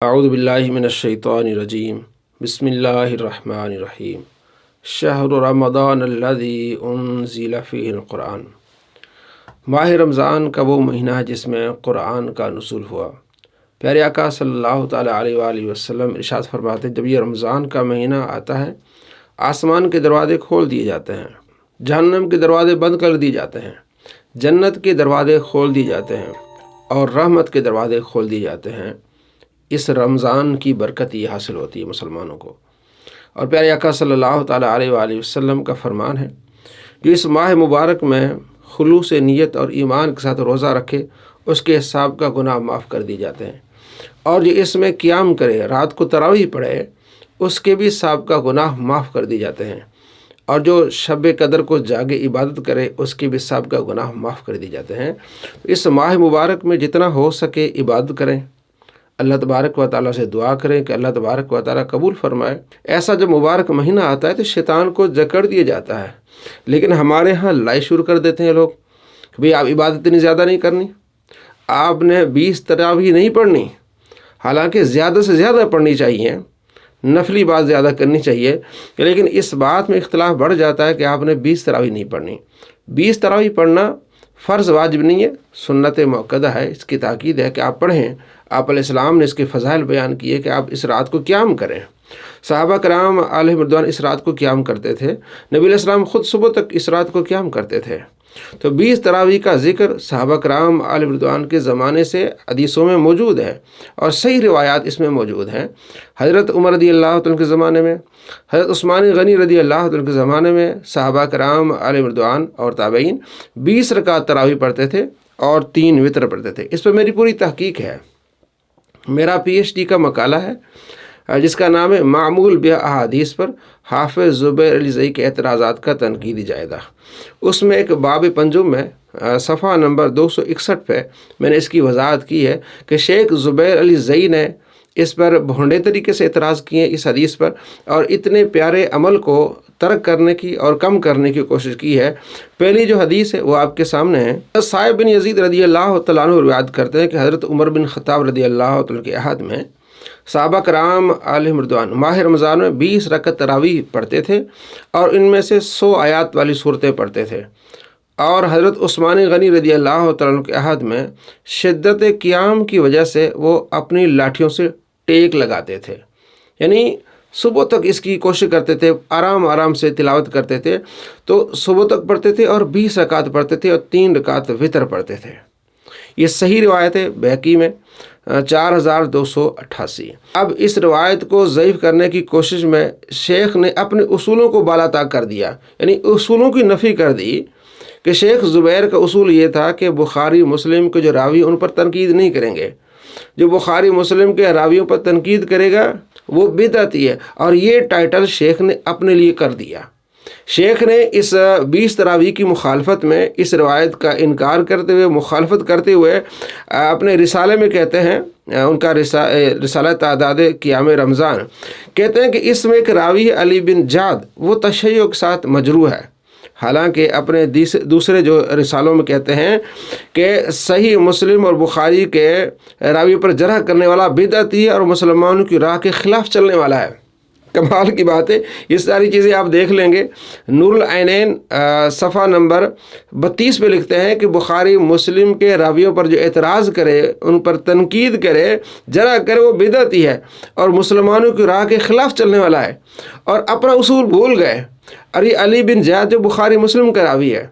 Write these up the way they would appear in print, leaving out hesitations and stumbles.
اعوذ باللہ من الشیطان الرجیم بسم اللہ الرحمن الرحیم شہر رمضان الذی انزل فیہ القرآن۔ ماہ رمضان کا وہ مہینہ ہے جس میں قرآن کا نزول ہوا۔ پیارے آقا صلی اللہ تعالیٰ علیہ وآلہ وسلم ارشاد فرماتے ہیں، جب یہ رمضان کا مہینہ آتا ہے آسمان کے دروازے کھول دیے جاتے ہیں، جہنم کے دروازے بند کر دیے جاتے ہیں، جنت کے دروازے کھول دیے جاتے ہیں اور رحمت کے دروازے کھول دیے جاتے ہیں۔ اس رمضان کی برکت یہ حاصل ہوتی ہے مسلمانوں کو۔ اور پیارے آقا صلی اللہ تعالیٰ علیہ وآلہ وسلم کا فرمان ہے، جو اس ماہ مبارک میں خلوص نیت اور ایمان کے ساتھ روزہ رکھے اس کے حساب کا گناہ معاف کر دیے جاتے ہیں، اور جو اس میں قیام کرے، رات کو تراویح پڑھے، اس کے بھی حساب کا گناہ معاف کر دیے جاتے ہیں، اور جو شب قدر کو جاگے عبادت کرے اس کے بھی حساب کا گناہ معاف کر دیے جاتے ہیں۔ اس ماہ مبارک میں جتنا ہو سکے عبادت کریں، اللہ تبارک و تعالیٰ سے دعا کریں کہ اللہ تبارک و تعالیٰ قبول فرمائے۔ ایسا جب مبارک مہینہ آتا ہے تو شیطان کو جکڑ دیا جاتا ہے، لیکن ہمارے ہاں لائی شروع کر دیتے ہیں لوگ کہ بھئی آپ عبادت اتنی زیادہ نہیں کرنی، آپ نے 20 تراویح نہیں پڑھنی، حالانکہ زیادہ سے زیادہ پڑھنی چاہیے، نفلی بات زیادہ کرنی چاہیے، لیکن اس بات میں اختلاف بڑھ جاتا ہے کہ آپ نے 20 تراویح نہیں پڑھنی۔ 20 تراویح پڑھنا فرض واجب نہیں ہے، سنت مؤکدہ ہے، اس کی تاکید ہے کہ آپ پڑھیں۔ آپ علیہ السلام نے اس کے فضائل بیان کیے کہ آپ اس رات کو قیام کریں۔ صحابہ کرام علیہ رضوان اس رات کو قیام کرتے تھے، نبی علیہ السلام خود صبح تک اس رات کو قیام کرتے تھے۔ تو 20 تراویح کا ذکر صحابہ کرام علیہ رضوان کے زمانے سے حدیثوں میں موجود ہے، اور صحیح روایات اس میں موجود ہیں۔ حضرت عمر رضی اللہ عنہ کے زمانے میں، حضرت عثمان غنی رضی اللہ عنہ کے زمانے میں صحابہ کرام علیہ رضوان اور تابعین 20 رکعت تراویح پڑھتے تھے اور 3 وتر پڑھتے تھے۔ اس پر میری پوری تحقیق ہے، میرا PhD کا مقالہ ہے جس کا نام ہے معمول باحادیث پر حافظ زبیر علی زئی کے اعتراضات کا تنقیدی جائزہ۔ اس میں ایک باب پنجم میں صفحہ نمبر 261 پہ میں نے اس کی وضاحت کی ہے کہ شیخ زبیر علی زئی نے اس پر بھونڈے طریقے سے اعتراض کیے اس حدیث پر، اور اتنے پیارے عمل کو ترک کرنے کی اور کم کرنے کی کوشش کی ہے۔ پہلی جو حدیث ہے وہ آپ کے سامنے ہے۔ صائب بن یزید رضی اللہ تعالیٰ عنہ روایت کرتے ہیں کہ حضرت عمر بن خطاب رضی اللہ تعالیٰ کے عہد میں صحابہ کرام علیہ رضوان ماہ رمضان میں 20 رکعت تراویح پڑھتے تھے، اور ان میں سے 100 آیات والی صورتیں پڑھتے تھے۔ اور حضرت عثمان غنی رضی اللہ تعالیٰ کے عہد میں شدت قیام کی وجہ سے وہ اپنی لاٹھیوں سے ٹیک لگاتے تھے، یعنی صبح تک اس کی کوشش کرتے تھے، آرام آرام سے تلاوت کرتے تھے، تو صبح تک پڑھتے تھے اور 20 رکعت پڑھتے تھے اور 3 رکعت وتر پڑھتے تھے۔ یہ صحیح روایت ہے بہقی میں 4288۔ اب اس روایت کو ضعیف کرنے کی کوشش میں شیخ نے اپنے اصولوں کو بالاتاق کر دیا، یعنی اصولوں کی نفی کر دی کہ شیخ زبیر کا اصول یہ تھا کہ بخاری مسلم کے جو راوی ان پر تنقید نہیں کریں گے، جو بخاری مسلم کے راویوں پر تنقید کرے گا وہ بدعتی ہے، اور یہ ٹائٹل شیخ نے اپنے لیے کر دیا۔ شیخ نے اس 20 تراویح کی مخالفت میں اس روایت کا انکار کرتے ہوئے، مخالفت کرتے ہوئے اپنے رسالے میں کہتے ہیں، ان کا رسالہ تعداد قیام رمضان، کہتے ہیں کہ اس میں ایک راوی علی بن جعد وہ تشیع کے ساتھ مجروح ہے، حالانکہ اپنے دوسرے جو رسالوں میں کہتے ہیں کہ صحیح مسلم اور بخاری کے راوی پر جرح کرنے والا بدعتی ہے اور مسلمانوں کی راہ کے خلاف چلنے والا ہے۔ کمال کی بات ہے، یہ ساری چیزیں آپ دیکھ لیں گے۔ نور العینین صفحہ نمبر 32 پہ لکھتے ہیں کہ بخاری مسلم کے راویوں پر جو اعتراض کرے، ان پر تنقید کرے، جرح کرے، وہ بدعتی ہے اور مسلمانوں کی راہ کے خلاف چلنے والا ہے، اور اپنا اصول بھول گئے۔ ارے علی بن زیاد جو بخاری مسلم کا راوی ہے،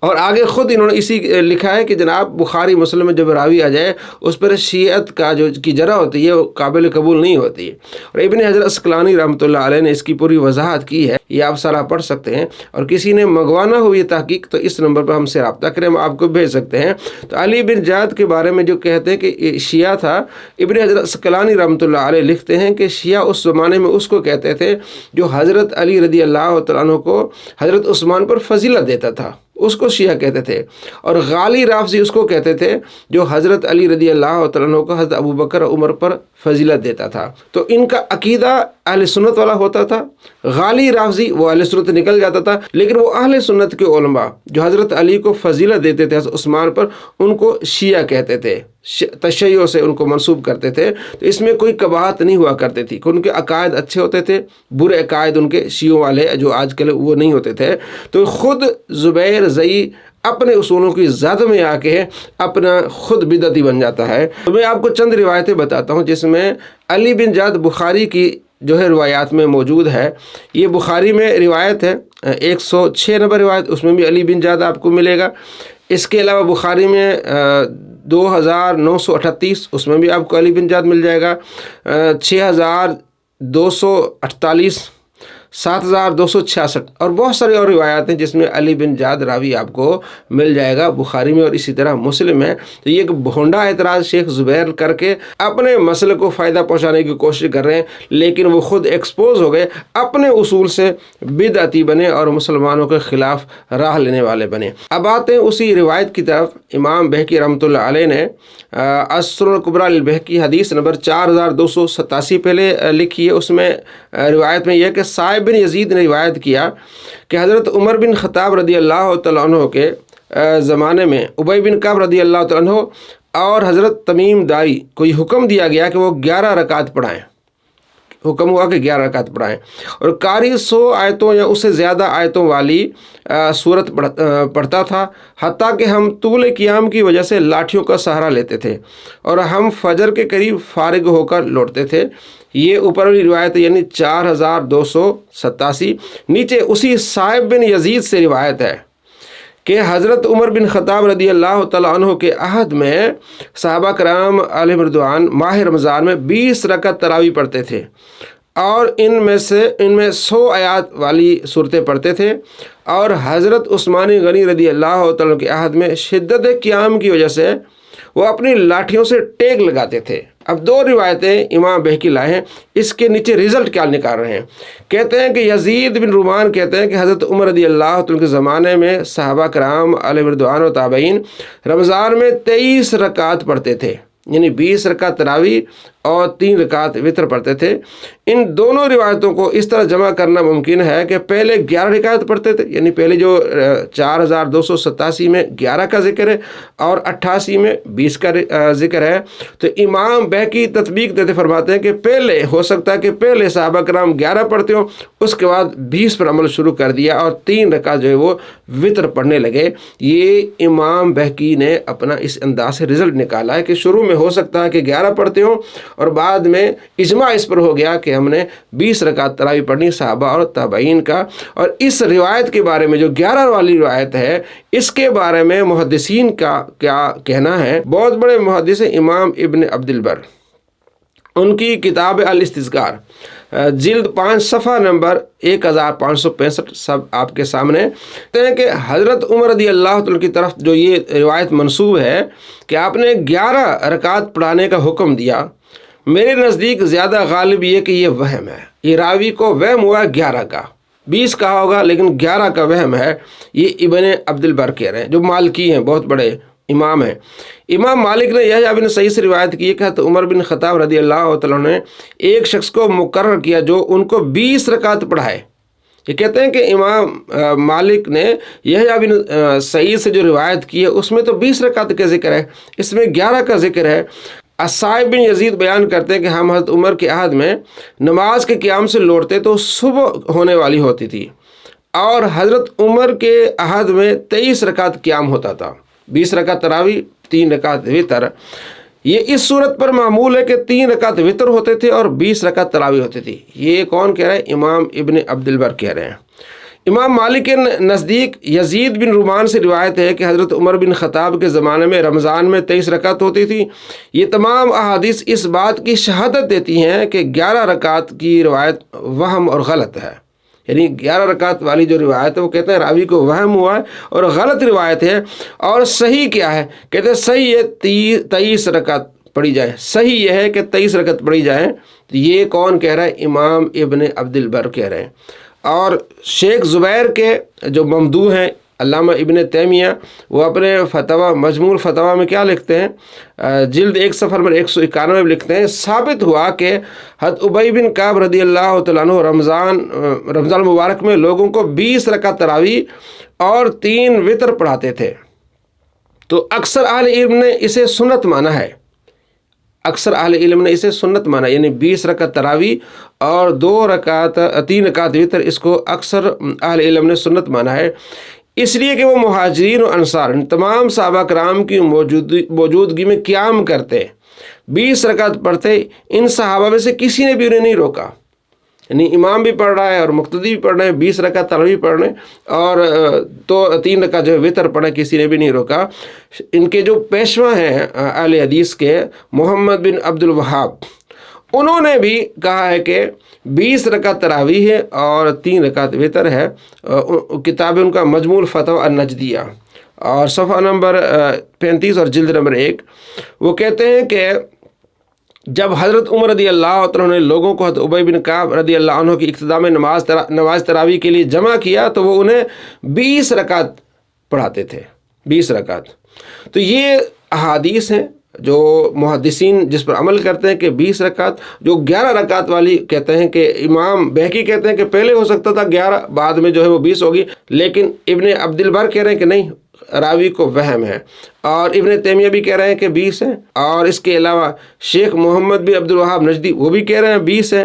اور آگے خود انہوں نے اسی لکھا ہے کہ جناب بخاری مسلم میں جب راوی آ جائے اس پر شیعت کا جو کی جرح ہوتی ہے وہ قابل قبول نہیں ہوتی ہے۔ اور ابن حجر عسقلانی رحمۃ اللہ علیہ نے اس کی پوری وضاحت کی ہے، یہ آپ سارا پڑھ سکتے ہیں، اور کسی نے منگوانا ہو یہ تحقیق تو اس نمبر پر ہم سے رابطہ کریں، ہم آپ کو بھیج سکتے ہیں۔ تو علی بن زیاد کے بارے میں جو کہتے ہیں کہ شیعہ تھا، ابن حجر عسقلانی رحمۃ اللہ علیہ لکھتے ہیں کہ شیعہ اس زمانے میں اس کو کہتے تھے جو حضرت علی رضی اللہ تعالیٰ عنہ کو حضرت عثمان پر فضیلت دیتا تھا، اس کو شیعہ کہتے تھے، اور غالی رافضی اس کو کہتے تھے جو حضرت علی رضی اللہ تعالیٰ عنہ کو حضرت ابو بکر عمر پر فضیلت دیتا تھا۔ تو ان کا عقیدہ اہل سنت والا ہوتا تھا، غالی رافضی وہ اہل سنت نکل جاتا تھا، لیکن وہ اہل سنت کے علماء جو حضرت علی کو فضیلت دیتے تھے حضرت عثمان پر، ان کو شیعہ کہتے تھے، تشیع سے ان کو منسوب کرتے تھے۔ تو اس میں کوئی قباحت نہیں ہوا کرتی تھی کہ ان کے عقائد اچھے ہوتے تھے، برے عقائد ان کے شیعوں والے جو آج کل وہ نہیں ہوتے تھے۔ تو خود زبیر زئی اپنے اصولوں کی زد میں آ کے اپنا خود بدعتی بن جاتا ہے۔ تو میں آپ کو چند روایتیں بتاتا ہوں جس میں علی بن جعد بخاری کی جو ہے روایات میں موجود ہے۔ یہ بخاری میں روایت ہے 106 نمبر روایت، اس میں بھی علی بن جعد آپ کو ملے گا۔ اس کے علاوہ بخاری میں 2938، اس میں بھی آپ کو علی بن جعد مل جائے گا۔ 6248، 7266 اور بہت سارے اور روایات ہیں جس میں علی بن جعد راوی آپ کو مل جائے گا بخاری میں، اور اسی طرح مسلم ہے۔ تو یہ ایک بھونڈا اعتراض شیخ زبیر کر کے اپنے مسئلے کو فائدہ پہنچانے کی کوشش کر رہے ہیں، لیکن وہ خود ایکسپوز ہو گئے، اپنے اصول سے بدعتی بنے اور مسلمانوں کے خلاف راہ لینے والے بنے۔ اب آتے ہیں اسی روایت کی طرف۔ امام بہقی رحمۃ اللہ علیہ نے السنن الکبریٰ للبہقی حدیث نمبر 4287 پہلے لکھی ہے۔ اس میں روایت میں یہ ہے کہ صائب بن یزید نے روایت کیا کہ حضرت عمر بن خطاب رضی اللہ تعالیٰ عنہ کے زمانے میں ابی بن کعب رضی اللہ تعالیٰ عنہ اور حضرت تمیم دائی کو یہ حکم دیا گیا کہ وہ 11 رکعت پڑھائیں۔ حکم ہوا کہ 11 رکعت پڑھائیں، اور قاری 100 آیتوں یا اس سے زیادہ آیتوں والی سورت پڑھتا تھا، حتیٰ کہ ہم طول قیام کی وجہ سے لاٹھیوں کا سہارا لیتے تھے اور ہم فجر کے قریب فارغ ہو کر لوٹتے تھے۔ یہ اوپر والی روایت یعنی 4287۔ نیچے اسی صائب بن یزید سے روایت ہے کہ حضرت عمر بن خطاب رضی اللہ تعالیٰ عنہ کے عہد میں صحابہ کرام علیہم رضوان ماہ رمضان میں 20 رکعت تراویح پڑھتے تھے، اور ان میں 100 آیات والی صورتیں پڑھتے تھے، اور حضرت عثمان غنی رضی اللہ تعالیٰ کے عہد میں شدت قیام کی وجہ سے وہ اپنی لاٹھیوں سے ٹیک لگاتے تھے۔ اب 2 روایتیں امام بہقی لائے ہیں، اس کے نیچے رزلٹ کیا نکال رہے ہیں۔ کہتے ہیں کہ یزید بن رومان کہتے ہیں کہ حضرت عمر رضی اللہ عنہ کے زمانے میں صحابہ کرام علیہ رضوان و تابعین رمضان میں 23 رکعت پڑھتے تھے، یعنی 20 رکعت تراویح اور 3 رکعت وتر پڑھتے تھے۔ ان دونوں روایتوں کو اس طرح جمع کرنا ممکن ہے کہ پہلے 11 رکعت پڑھتے تھے، یعنی پہلے جو 4287 میں 11 کا ذکر ہے اور 88 میں 20 کا ذکر ہے۔ تو امام بہقی تطبیق دیتے فرماتے ہیں کہ پہلے ہو سکتا ہے کہ پہلے صحابہ کرام 11 پڑھتے ہوں، اس کے بعد 20 پر عمل شروع کر دیا اور 3 رکعت جو ہے وہ وتر پڑھنے لگے۔ یہ امام بہقی نے اپنا اس انداز سے رزلٹ نکالا ہے کہ شروع میں ہو سکتا ہے کہ 11 پڑھتے ہوں، اور بعد میں اجماع اس پر ہو گیا کہ ہم نے 20 رکعت تراویح پڑھنی صحابہ اور تابعین کا۔ اور اس روایت کے بارے میں جو 11 والی روایت ہے، اس کے بارے میں محدثین کا کیا کہنا ہے۔ بہت بڑے محدث امام ابن عبد البر، ان کی کتاب الاستذکار جلد 5 صفحہ نمبر 1565 سب آپ کے سامنے کہتے ہیں کہ حضرت عمر رضی اللہ عنہ کی طرف جو یہ روایت منسوب ہے کہ آپ نے 11 رکعت پڑھانے کا حکم دیا، میرے نزدیک زیادہ غالب یہ کہ یہ وہم ہے۔ یہ راوی کو وہم ہوا 11 کا، 20 کہا ہوگا لیکن 11 کا وہم ہے۔ یہ ابن عبد البر کہہ رہے ہیں جو مالکی ہیں، بہت بڑے امام ہیں۔ امام مالک نے یحییٰ بن سعید سے روایت کی کہ حضرت عمر بن خطاب رضی اللہ تعالیٰ نے ایک شخص کو مقرر کیا جو ان کو 20 رکعت پڑھائے۔ یہ کہتے ہیں کہ امام مالک نے یحییٰ بن سعید سے جو روایت کی ہے اس میں تو 20 رکعت کا ذکر ہے، اس میں 11 کا ذکر ہے۔ صائب بن یزید بیان کرتے ہیں کہ ہم حضرت عمر کے عہد میں نماز کے قیام سے لوٹتے تو صبح ہونے والی ہوتی تھی، اور حضرت عمر کے عہد میں 23 رکعت قیام ہوتا تھا، 20 رکعت تراویح 3 رکعت وتر۔ یہ اس صورت پر معمول ہے کہ 3 رکعت وتر ہوتے تھے اور 20 رکعت تراویح ہوتی تھی۔ یہ کون کہہ رہا ہے؟ امام ابن عبد البر کہہ رہے ہیں۔ امام مالک کے نزدیک یزید بن رومان سے روایت ہے کہ حضرت عمر بن خطاب کے زمانے میں رمضان میں 23 رکعت ہوتی تھی۔ یہ تمام احادیث اس بات کی شہادت دیتی ہیں کہ 11 رکعت کی روایت وہم اور غلط ہے، یعنی 11 رکعت والی جو روایت ہے وہ کہتے ہیں راوی کو وہم ہوا ہے اور غلط روایت ہے۔ اور صحیح کیا ہے؟ کہتے ہیں صحیح ہے 23 رکعت پڑھی جائے، صحیح یہ ہے کہ 23 رکعت پڑھی جائیں۔ یہ کون کہہ رہا ہے؟ امام ابن عبد البر کہہ رہے ہیں۔ اور شیخ زبیر کے جو ممدوح ہیں علامہ ابن تیمیہ وہ اپنے فتویٰ مجموع الفتاویٰ میں کیا لکھتے ہیں، جلد 1 صفحہ نمبر 191 میں لکھتے ہیں، ثابت ہوا کہ حضرت ابی بن کعب رضی اللہ تعالیٰ عنہ رمضان المبارک میں لوگوں کو 20 رکعت تراویح اور 3 وتر پڑھاتے تھے۔ تو اکثر اہل علم نے اسے سنت مانا ہے، اکثر اہل علم نے اسے سنت مانا، یعنی 20 رکعت تراویح اور 3 رکعت وتر، اس کو اکثر اہل علم نے سنت مانا ہے، اس لیے کہ وہ مہاجرین و انصار تمام صحابہ کرام کی موجودگی میں قیام کرتے، 20 رکعت پڑھتے، ان صحابہ میں سے کسی نے بھی انہیں نہیں روکا، یعنی امام بھی پڑھ رہا ہے اور مقتدی بھی پڑھ رہے ہیں، 20 رکعت تراویح پڑھ رہے ہیں اور 3 رکعت جو ہے وتر پڑھے، کسی نے بھی نہیں روکا۔ ان کے جو پیشوا ہیں اہل حدیث کے، محمد بن عبد الوہاب، انہوں نے بھی کہا ہے کہ 20 رکعت تراویح ہے اور 3 رکعت وتر ہے۔ کتاب ان کا مجموع الفتاوی النجدیہ اور صفحہ نمبر 35 اور جلد نمبر 1، وہ کہتے ہیں کہ جب حضرت عمر رضی اللہ عنہ نے لوگوں کو حضرت ابی بن کعب رضی اللہ عنہ کی اقتداء میں نماز تراویح کے لیے جمع کیا تو وہ انہیں 20 رکعت پڑھاتے تھے، 20 رکعت۔ تو یہ احادیث ہیں جو محدثین جس پر عمل کرتے ہیں کہ 20 رکعت، جو 11 رکعت والی کہتے ہیں کہ امام بہقی کہتے ہیں کہ پہلے ہو سکتا تھا 11، بعد میں جو ہے وہ 20 ہوگی، لیکن ابن عبد البر کہہ رہے ہیں کہ نہیں، راوی کو وہم ہے، اور ابن تیمیہ بھی کہہ رہے ہیں کہ 20 ہے، اور اس کے علاوہ شیخ محمد بن عبد الوہاب نجدی وہ بھی کہہ رہے ہیں 20 ہے۔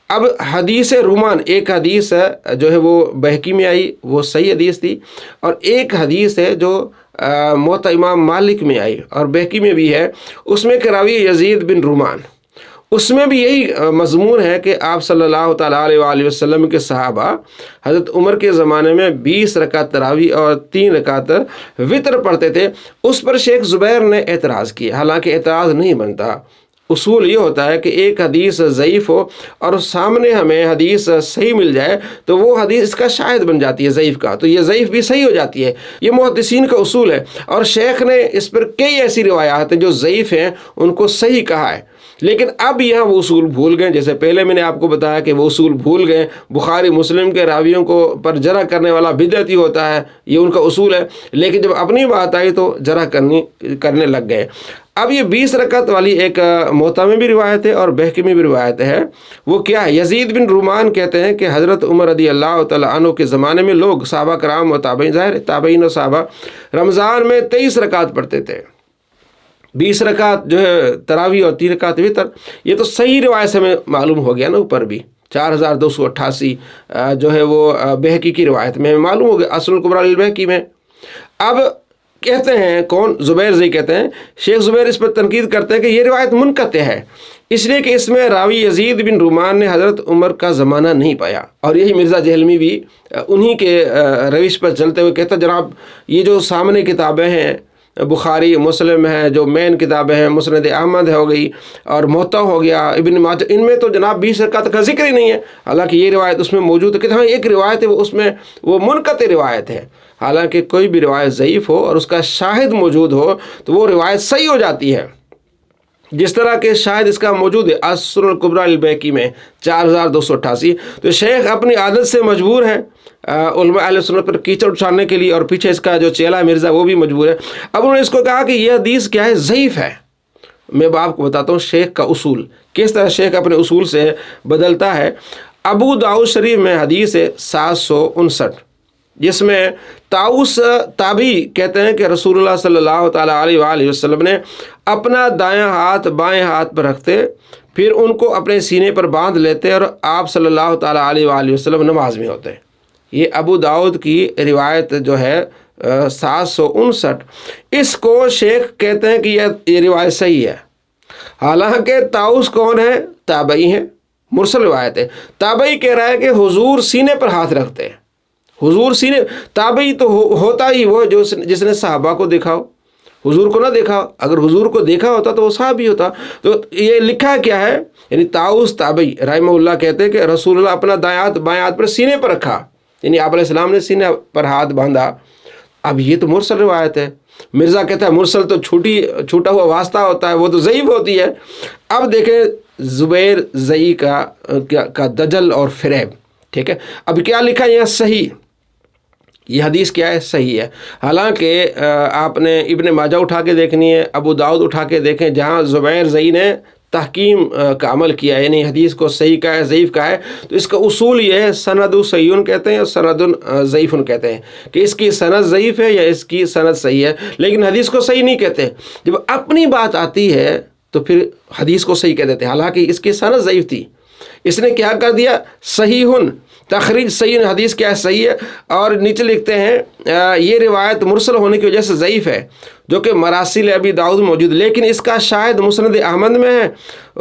اب حدیث رومان، ایک حدیث ہے جو ہے وہ بہقی میں آئی، وہ صحیح حدیث تھی، اور ایک حدیث ہے جو موطا امام مالک میں آئی اور بہقی میں بھی ہے، اس میں کہ راوی یزید بن رومان، اس میں بھی یہی مضمون ہے کہ آپ صلی اللہ تعالیٰ علیہ وآلہ وسلم کے صحابہ حضرت عمر کے زمانے میں 20 رکعت تراویح اور 3 رکعت وتر پڑھتے تھے۔ اس پر شیخ زبیر نے اعتراض کیا، حالانکہ اعتراض نہیں بنتا، اصول یہ ہوتا ہے کہ ایک حدیث ضعیف ہو اور سامنے ہمیں حدیث صحیح مل جائے تو وہ حدیث اس کا شاہد بن جاتی ہے ضعیف کا، تو یہ ضعیف بھی صحیح ہو جاتی ہے، یہ محدثین کا اصول ہے، اور شیخ نے اس پر کئی ایسی روایات ہیں جو ضعیف ہیں ان کو صحیح کہا ہے، لیکن اب یہاں وہ اصول بھول گئے، جیسے پہلے میں نے آپ کو بتایا کہ وہ اصول بھول گئے، بخاری مسلم کے راویوں کو پر جرح کرنے والا بدعتی ہوتا ہے، یہ ان کا اصول ہے، لیکن جب اپنی بات آئی تو جرح کرنے لگ گئے۔ اب یہ 20 رکعت والی ایک موطا میں بھی روایت ہے اور بہقی میں بھی روایت ہے، وہ کیا ہے؟ یزید بن رومان کہتے ہیں کہ حضرت عمر رضی اللہ تعالیٰ عنہ کے زمانے میں لوگ صحابہ کرام و تابعین، ظاہر تابعین و صحابہ، رمضان میں 23 رکعت پڑھتے تھے، 20 رکعت جو ہے تراویح اور 3 رکعت وتر۔ یہ تو صحیح روایت سے ہمیں معلوم ہو گیا نا، اوپر بھی 4288 جو ہے وہ بہقی کی روایت میں ہمیں معلوم ہو گیا، اصل الکبریٰ للبہقی میں۔ اب کہتے ہیں کون؟ زبیر زئی کہتے ہیں، شیخ زبیر اس پر تنقید کرتے ہیں کہ یہ روایت منقطع ہے، اس لیے کہ اس میں راوی یزید بن رومان نے حضرت عمر کا زمانہ نہیں پایا، اور یہی مرزا جہلمی بھی انہی کے روش پر چلتے ہوئے کہتا جناب یہ جو سامنے کتابیں ہیں، بخاری مسلم ہے، جو مین کتابیں ہیں، مسند احمد ہو گئی اور موطا ہو گیا، ابن ماجہ، ان میں تو جناب 20 رکعت کا ذکر ہی نہیں ہے، حالانکہ یہ روایت اس میں موجود ہے، کہ ہاں ایک روایت ہے وہ اس میں وہ منقطع روایت ہے، حالانکہ کوئی بھی روایت ضعیف ہو اور اس کا شاہد موجود ہو تو وہ روایت صحیح ہو جاتی ہے، جس طرح کے شاہد اس کا موجود ہے السنن الکبریٰ للبہقی میں 4288۔ تو شیخ اپنی عادت سے مجبور ہیں علماء اہل سنت پر کیچڑ اٹھانے کے لیے، اور پیچھے اس کا جو چیلا مرزا وہ بھی مجبور ہے۔ اب انہوں نے اس کو کہا کہ یہ حدیث کیا ہے؟ ضعیف ہے۔ میں آپ کو بتاتا ہوں شیخ کا اصول، کس طرح شیخ اپنے اصول سے بدلتا ہے۔ ابو داؤد شریف میں حدیث ہے 759، جس میں طاؤس تابعی کہتے ہیں کہ رسول اللہ صلی اللہ تعالیٰ علیہ وآلہ وسلم نے اپنا دایاں ہاتھ بائیں ہاتھ پر رکھتے، پھر ان کو اپنے سینے پر باندھ لیتے، اور آپ صلی اللہ تعالیٰ علیہ وآلہ وسلم نماز میں ہوتے۔ یہ ابو داؤد کی روایت جو ہے 759، اس کو شیخ کہتے ہیں کہ یہ روایت صحیح ہے، حالانکہ طاؤس کون ہے؟ تابعی ہیں، مرسل روایت ہے۔ تابعی کہہ رہا ہے کہ حضور سینے پر ہاتھ رکھتے ہیں، حضور سینے، تابعی تو ہوتا ہی وہ جس نے صحابہ کو دیکھا ہو، حضور کو نہ دیکھا، اگر حضور کو دیکھا ہوتا تو وہ صحابی ہوتا۔ تو یہ لکھا کیا ہے؟ یعنی طاؤس تابعی رحمہ اللہ کہتے ہیں کہ رسول اللہ اپنا دایاں ہاتھ بائیں ہاتھ پر سینے پر رکھا، یعنی آپ علیہ السلام نے سینے پر ہاتھ باندھا۔ اب یہ تو مرسل روایت ہے۔ مرزا کہتا ہے مرسل تو چھوٹا ہوا واسطہ ہوتا ہے، وہ تو ضعیف ہوتی ہے۔ اب دیکھیں زبیر زئی کا دجل اور فریب، ٹھیک ہے۔ اب کیا لکھا ہے؟ یہ صحیح یہ حدیث کیا ہے؟ صحیح ہے۔ حالانکہ آپ نے ابن ماجہ اٹھا کے دیکھنی ہے، ابو داؤد اٹھا کے دیکھیں، جہاں زبیر زئی نے تحکیم کا عمل کیا ہے، یعنی حدیث کو صحیح کہا ہے، ضعیف کہا ہے، تو اس کا اصول یہ ہے، سند صحیح کہتے ہیں اور سند ضعیف کہتے ہیں، کہ اس کی سند ضعیف ہے یا اس کی سند صحیح ہے، لیکن حدیث کو صحیح نہیں کہتے۔ جب اپنی بات آتی ہے تو پھر حدیث کو صحیح کہہ دیتے ہیں، حالانکہ اس کی سند ضعیف تھی، اس نے کیا کر دیا؟ صحیح تخریج صحیح، حدیث کیا ہے؟ صحیح ہے، اور نیچے لکھتے ہیں یہ روایت مرسل ہونے کی وجہ سے ضعیف ہے، جو کہ مراسل ابی داؤد موجود، لیکن اس کا شاہد مسند احمد میں ہے،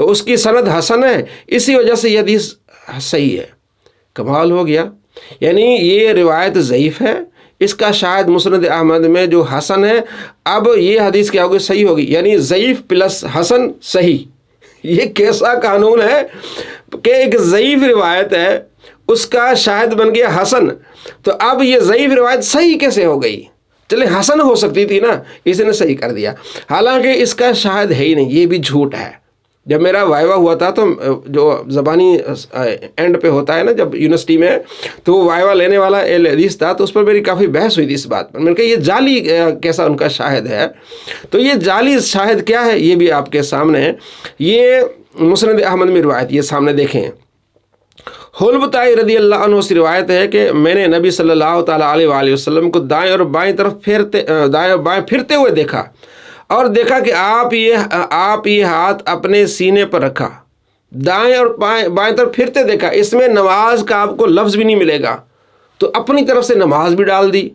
اس کی سند حسن ہے، اسی وجہ سے یہ حدیث صحیح ہے۔ کمال ہو گیا، یعنی یہ روایت ضعیف ہے، اس کا شاہد مسند احمد میں جو حسن ہے، اب یہ حدیث کیا ہوگی؟ صحیح ہوگی، یعنی ضعیف پلس حسن صحیح۔ یہ کیسا قانون ہے کہ ایک ضعیف روایت ہے، اس کا شاہد بن گیا حسن، تو اب یہ ضعیف روایت صحیح کیسے ہو گئی؟ چلے حسن ہو سکتی تھی نا، اس نے صحیح کر دیا، حالانکہ اس کا شاہد ہے ہی نہیں، یہ بھی جھوٹ ہے۔ جب میرا وائوا ہوا تھا تو جو زبانی اینڈ پہ ہوتا ہے نا جب یونیورسٹی میں، تو وہ وائوا لینے والا حدیث تھا، تو اس پر میری کافی بحث ہوئی تھی اس بات پر۔ میں نے کہا یہ جعلی کیسا ان کا شاہد ہے؟ تو یہ جعلی شاہد کیا ہے یہ بھی آپ کے سامنے ہے۔ یہ مسند احمد میں روایت، یہ سامنے دیکھیں، حلبتائی رضی اللہ عنہ سے روایت ہے کہ میں نے نبی صلی اللہ تعالیٰ علیہ وآلہ وسلم کو دائیں اور بائیں طرف دائیں اور بائیں پھرتے ہوئے دیکھا، اور دیکھا کہ آپ یہ ہاتھ اپنے سینے پر رکھا، دائیں اور بائیں طرف پھرتے دیکھا۔ اس میں نماز کا آپ کو لفظ بھی نہیں ملے گا، تو اپنی طرف سے نماز بھی ڈال دی،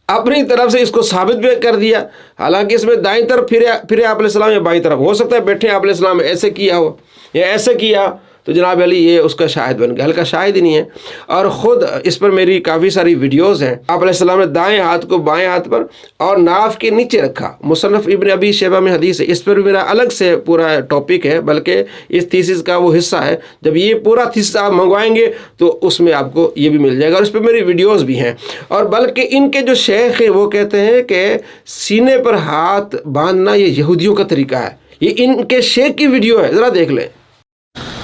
اپنی طرف سے اس کو ثابت بھی کر دیا، حالانکہ اس میں دائیں طرف پھرے آپ علیہ السلام یا بائیں طرف، ہو سکتا ہے بیٹھے آپ علیہ السلام ایسے کیا ہو یا ایسے کیا، تو جناب علی یہ اس کا شاہد بن گیا، ہلکا شاہد ہی نہیں ہے۔ اور خود اس پر میری کافی ساری ویڈیوز ہیں، آپ علیہ السلام نے دائیں ہاتھ کو بائیں ہاتھ پر اور ناف کے نیچے رکھا، مصنف ابن ابی شیبہ میں حدیث ہے، اس پر بھی میرا الگ سے پورا ٹاپک ہے، بلکہ اس تھیسس کا وہ حصہ ہے، جب یہ پورا تھیسس آپ منگوائیں گے تو اس میں آپ کو یہ بھی مل جائے گا، اور اس پہ میری ویڈیوز بھی ہیں۔ اور بلکہ ان کے جو شیخ ہیں وہ کہتے ہیں کہ سینے پر ہاتھ باندھنا یہ یہودیوں کا طریقہ ہے، یہ ان کے شیخ کی ویڈیو ہے، ذرا دیکھ لیں۔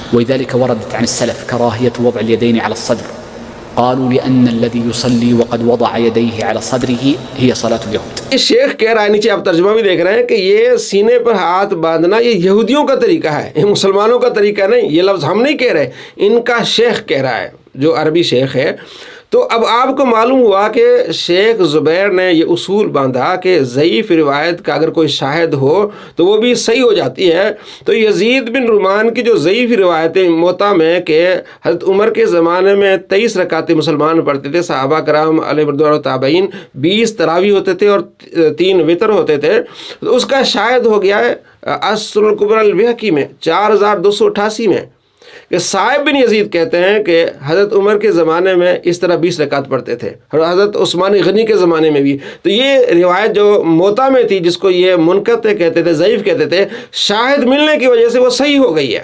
ولذلك وردت عن السلف كراهية وضع اليدين على الصدر، قالوا لأن الذي يصلي وقد وضع يديه على صدره هي صلاة اليهود۔ یہ شیخ کہہ رہا ہے، نیچے آپ ترجمہ بھی دیکھ رہے ہیں، کہ یہ سینے پر ہاتھ باندھنا یہ یہودیوں کا طریقہ ہے، یہ مسلمانوں کا طریقہ نہیں، یہ لفظ ہم نہیں کہہ رہے، ان کا شیخ کہہ رہا ہے، جو عربی شیخ ہے۔ تو اب آپ کو معلوم ہوا کہ شیخ زبیر نے یہ اصول باندھا کہ ضعیف روایت کا اگر کوئی شاہد ہو تو وہ بھی صحیح ہو جاتی ہے۔ تو یزید بن رومان کی جو ضعیف روایتیں موطا میں کہ حضرت عمر کے زمانے میں 23 رکعتیں مسلمان پڑھتے تھے، صحابہ کرام علیہ رضوان و تابعین 20 تراویح ہوتے تھے اور 3 وتر ہوتے تھے، تو اس کا شاہد ہو گیا ہے السنن الکبری البیہقی میں 4288 میں، کہ صاحب بن یزید کہتے ہیں کہ حضرت عمر کے زمانے میں اس طرح 20 رکعت پڑھتے تھے، اور حضرت عثمان غنی کے زمانے میں بھی۔ تو یہ روایت جو موطا میں تھی، جس کو یہ منقطع کہتے تھے، ضعیف کہتے تھے، شاہد ملنے کی وجہ سے وہ صحیح ہو گئی ہے۔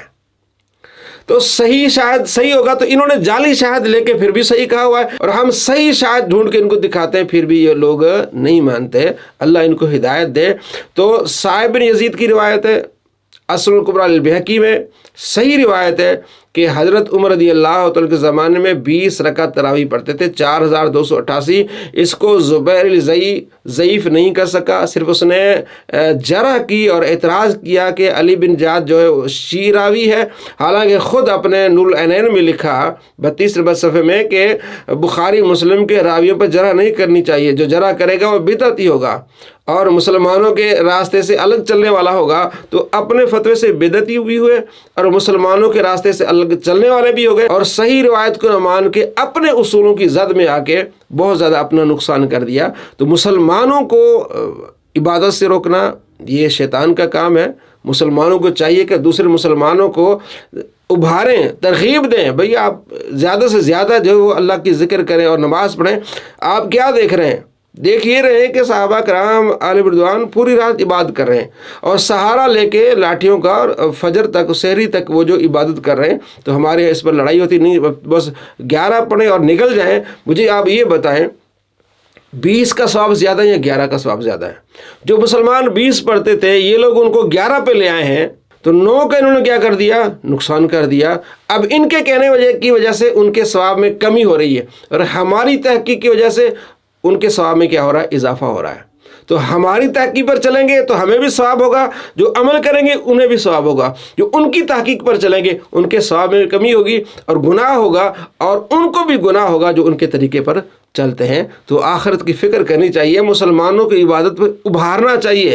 تو صحیح شاہد صحیح ہوگا، تو انہوں نے جعلی شاہد لے کے پھر بھی صحیح کہا ہوا ہے، اور ہم صحیح شاہد ڈھونڈ کے ان کو دکھاتے ہیں، پھر بھی یہ لوگ نہیں مانتے۔ اللہ ان کو ہدایت دے۔ تو صاحب بن یزید کی روایت ہے السنن الکبری البیہقی میں، صحیح روایت ہے کہ حضرت عمر رضی اللہ تعالیٰ کے زمانے میں 20 رکعت تراویح پڑھتے تھے، 4288۔ اس کو زبیر ضعیف نہیں کر سکا، صرف اس نے جرح کی اور اعتراض کیا کہ علی بن جعد جو ہے شیعی راوی ہے، حالانکہ خود اپنے نور العینین میں لکھا 32 نمبر صفحے میں کہ بخاری مسلم کے راویوں پر جرح نہیں کرنی چاہیے، جو جرح کرے گا وہ بدعتی ہوگا اور مسلمانوں کے راستے سے الگ چلنے والا ہوگا۔ تو اپنے فتوے سے بدعتی بھی ہوئے اور مسلمانوں کے راستے سے الگ چلنے والے بھی ہو گئے، اور صحیح روایت کو نہ مان کے اپنے اصولوں کی زد میں آ کے بہت زیادہ اپنا نقصان کر دیا۔ تو مسلمانوں کو عبادت سے روکنا یہ شیطان کا کام ہے۔ مسلمانوں کو چاہیے کہ دوسرے مسلمانوں کو ابھاریں، ترغیب دیں، بھئی آپ زیادہ سے زیادہ جو اللہ کی ذکر کریں اور نماز پڑھیں۔ آپ کیا دیکھ رہے ہیں؟ دیکھ یہ رہے ہیں کہ صحابہ کرام علیہ رضوان پوری رات عبادت کر رہے ہیں، اور سہارا لے کے لاٹھیوں کا، اور فجر تک سحری تک وہ جو عبادت کر رہے ہیں۔ تو ہمارے اس پر لڑائی ہوتی نہیں، بس 11 پڑھیں اور نکل جائیں۔ مجھے آپ یہ بتائیں 20 کا ثواب زیادہ ہے یا 11 کا ثواب زیادہ ہے؟ جو مسلمان 20 پڑھتے تھے، یہ لوگ ان کو 11 پہ لے آئے ہیں، تو 9 کا انہوں نے کیا کر دیا؟ نقصان کر دیا۔ اب ان کے کہنے کی وجہ سے ان کے ثواب میں کمی ہو رہی ہے، اور ہماری تحقیق کی وجہ سے ان کے ثواب میں کیا ہو رہا ہے؟ اضافہ ہو رہا ہے۔ تو ہماری تحقیق پر چلیں گے تو ہمیں بھی ثواب ہوگا، جو عمل کریں گے انہیں بھی ثواب ہوگا، جو ان کی تحقیق پر چلیں گے ان کے ثواب میں کمی ہوگی اور گناہ ہوگا، اور ان کو بھی گناہ ہوگا جو ان کے طریقے پر چلتے ہیں۔ تو آخرت کی فکر کرنی چاہیے، مسلمانوں کی عبادت پہ ابھارنا چاہیے۔